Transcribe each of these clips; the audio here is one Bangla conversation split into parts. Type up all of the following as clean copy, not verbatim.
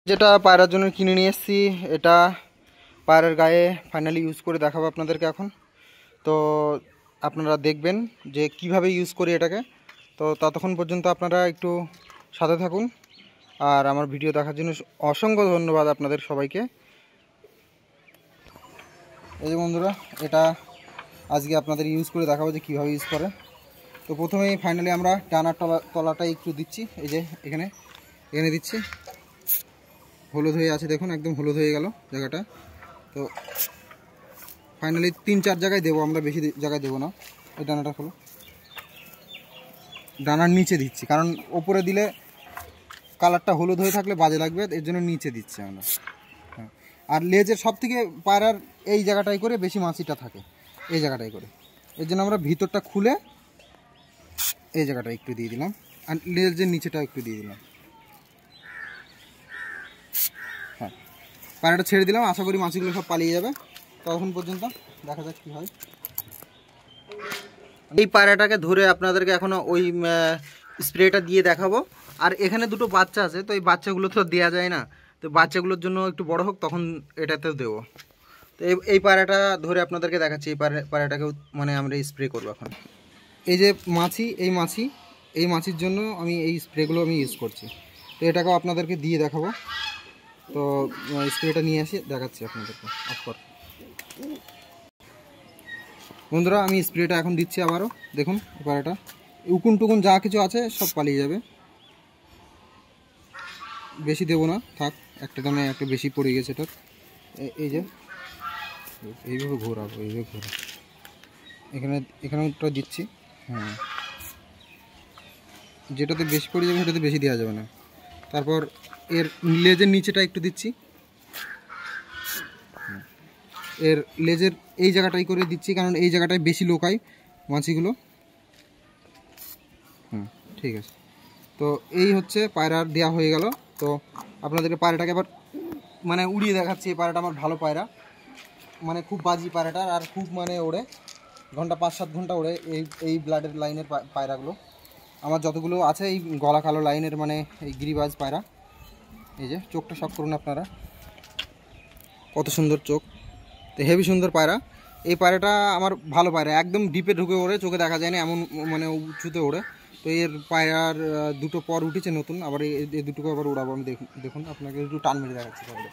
যেটা পায়রার জন্য কিনে নিয়ে এসেছি, এটা পায়রার গায়ে ফাইনালি ইউজ করে দেখাবো আপনাদেরকে এখন। তো আপনারা দেখবেন যে কিভাবে ইউজ করি এটাকে। তো ততক্ষণ পর্যন্ত আপনারা একটু সাথে থাকুন, আর আমার ভিডিও দেখার জন্য অসংখ্য ধন্যবাদ আপনাদের সবাইকে। এই যে বন্ধুরা, এটা আজকে আপনাদের ইউজ করে দেখাবো যে কীভাবে ইউজ করে। তো প্রথমেই ফাইনালি আমরা ডানার তলাটা একটু দিচ্ছি, এই যে এখানে দিচ্ছি। হলুদ হয়ে আছে, দেখুন একদম হলুদ হয়ে গেল জায়গাটা। তো ফাইনালি 3-4 জায়গায় দেবো আমরা, বেশি জায়গায় দেবো না। এই ডানাটা হলো ডানার নিচে দিচ্ছি, কারণ ওপরে দিলে কালারটা হলুদ হয়ে থাকলে বাজে লাগবে, এর জন্য নিচে দিচ্ছি আমরা। হ্যাঁ, আর লেজের সব থেকে পায়রার এই জায়গাটাই করে বেশি মাছিটা থাকে, এই জায়গাটাই করে। এর জন্য আমরা ভিতরটা খুলে এই জায়গাটা একটু দিয়ে দিলাম, আর লেজের নিচেটা একটু দিয়ে দিলাম। হ্যাঁ, পায়রাটা ছেড়ে দিলাম, আশা করি মাছিগুলো সব পালিয়ে যাবে। তখন পর্যন্ত দেখা যাক কী হয়। এই পায়রাটাকে ধরে আপনাদেরকে এখনও ওই স্প্রেটা দিয়ে দেখাবো। আর এখানে দুটো বাচ্চা আছে, তো এই বাচ্চাগুলো তো দেওয়া যায় না, তো বাচ্চাগুলোর জন্য একটু বড় হোক তখন এটাতেও দেবো। তো এই পায়রাটা ধরে আপনাদেরকে দেখাচ্ছি। এই পায়রাটাকেও মানে আমরা স্প্রে করবো এখন। এই যে মাছি, এই মাছির জন্য আমি এই স্প্রেগুলো আমি ইউজ করছি। তো এটাকেও আপনাদেরকে দিয়ে দেখাবো। তো স্প্রেটা নিয়ে আসি, দেখাচ্ছি আপনাদেরকে। অফকর বন্ধুরা, আমি স্প্রেটা এখন দিচ্ছি আবারও। দেখুন পায়রাটা উকুন টুকুন যা কিছু আছে সব পালিয়ে যাবে। বেশি দেবো না, থাক, একটা দামে একটা বেশি পড়ে গেছে এটার। এই যে এইভাবে ঘোরাবো, এখানেটা দিচ্ছি। হ্যাঁ, যেটাতে বেশি পড়ে যাবে সেটাতে বেশি দেওয়া যাবে না। তারপর এর লেজের নিচেটা একটু দিচ্ছি, এর লেজের এই জায়গাটাই করে দিচ্ছি, কারণ এই জায়গাটায় বেশি লোকায় মাছিগুলো। ঠিক আছে। তো এই হচ্ছে পায়রার দেওয়া হয়ে গেল। তো আপনাদেরকে পায়রাটাকে এবার মানে উড়িয়ে দেখাচ্ছি। এই পায়রাটা আমার ভালো পায়রা, মানে খুব বাজি পায়রাটার, আর খুব মানে ওড়ে, ঘন্টা 5-7 ঘন্টা ওড়ে। এই ব্লাডের লাইনের পায়রাগুলো আমার যতগুলো আছে, এই গলা কালো লাইনের, মানে এই গিরিবাজ পায়রা। এই যে চোখটা শক করুন আপনারা, কত সুন্দর চোখ, তো হেভি সুন্দর পায়রা। এই পায়রাটা আমার ভালো পায়রা, একদম ডিপে ঢুকে ওড়ে, চোখে দেখা যায় না এমন মানে উঁচুতে ওড়ে। তো এর পায়রার দুটো পর উঠেছে নতুন, আবার এই দুটোকে আবার উড়াবো আমি। দেখুন আপনাকে একটু টান মেরে দেখাচ্ছি পায়রা।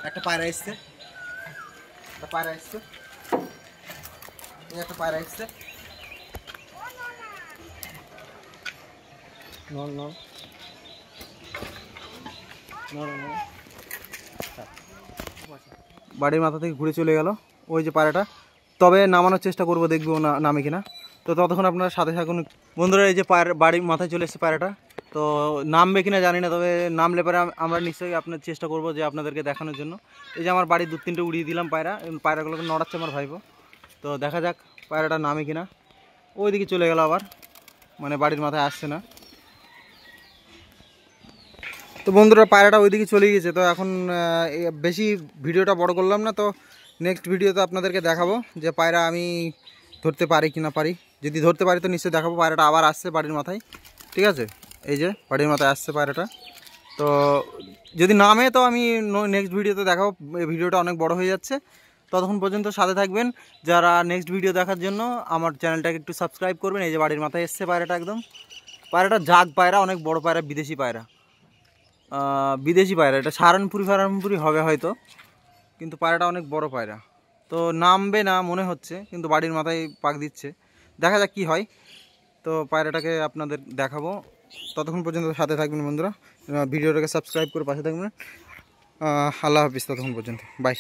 একটা পায়রা এসছে, একটা পায়রা এসছে, একটা পায়রা এসছে। বাড়ির মাথা থেকে ঘুরে চলে গেল ওই যে পায়রাটা। তবে নামানোর চেষ্টা করবো, দেখবো না নামে কিনা। তো ততক্ষণ আপনারা সাথে থাকুন বন্ধুরা। এই যে বাড়ির মাথায় চলে এসছে পায়রাটা, তো নামবে কিনা জানি না, তবে নামলে পরে আমরা নিশ্চয়ই আপনার চেষ্টা করবো যে আপনাদেরকে দেখানোর জন্য। এই যে আমার বাড়ির 2-3টে উড়িয়ে দিলাম পায়রা, পায়রাগুলোকে নড়াচ্ছে আমার ভাইপো। তো দেখা যাক পায়রাটা নামে কিনা। ওইদিকে চলে গেল আবার, মানে বাড়ির মাথায় আসছে না। তো বন্ধুরা, পায়রাটা ওইদিকে চলে গেছে। তো এখন বেশি ভিডিওটা বড় করলাম না, তো নেক্সট ভিডিওতে আপনাদেরকে দেখাবো যে পায়রা আমি ধরতে পারি কি না পারি। যদি ধরতে পারি তো নিশ্চয়ই দেখাবো। পায়রাটা আবার আসছে বাড়ির মাথায়, ঠিক আছে। এই যে বাড়ির মাথায় আসছে পায়রাটা। তো যদি নামে তো আমি নেক্সট ভিডিওতে দেখাবো। এই ভিডিওটা অনেক বড় হয়ে যাচ্ছে, ততক্ষণ পর্যন্ত সাথে থাকবেন। যারা নেক্সট ভিডিও দেখার জন্য আমার চ্যানেলটাকে একটু সাবস্ক্রাইব করবেন। এই যে বাড়ির মাথায় এসছে পায়রাটা, একদম পায়রাটা জাগ পায়রা, অনেক বড় পায়রা, বিদেশি পায়রা। এটা সারানপুরি হবে হয়তো, কিন্তু পায়রাটা অনেক বড় পায়রা। তো নামবে না মনে হচ্ছে, কিন্তু বাড়ির মাথায় পাক দিচ্ছে। দেখা যাক কি হয়। তো পায়রাটাকে আপনাদের দেখাবো, ততক্ষণ পর্যন্ত সাথে থাকবেন বন্ধুরা। ভিডিওটাকে সাবস্ক্রাইব করে পাশে থাকবেন। আল্লাহ হাফিজ, ততক্ষণ পর্যন্ত বাই।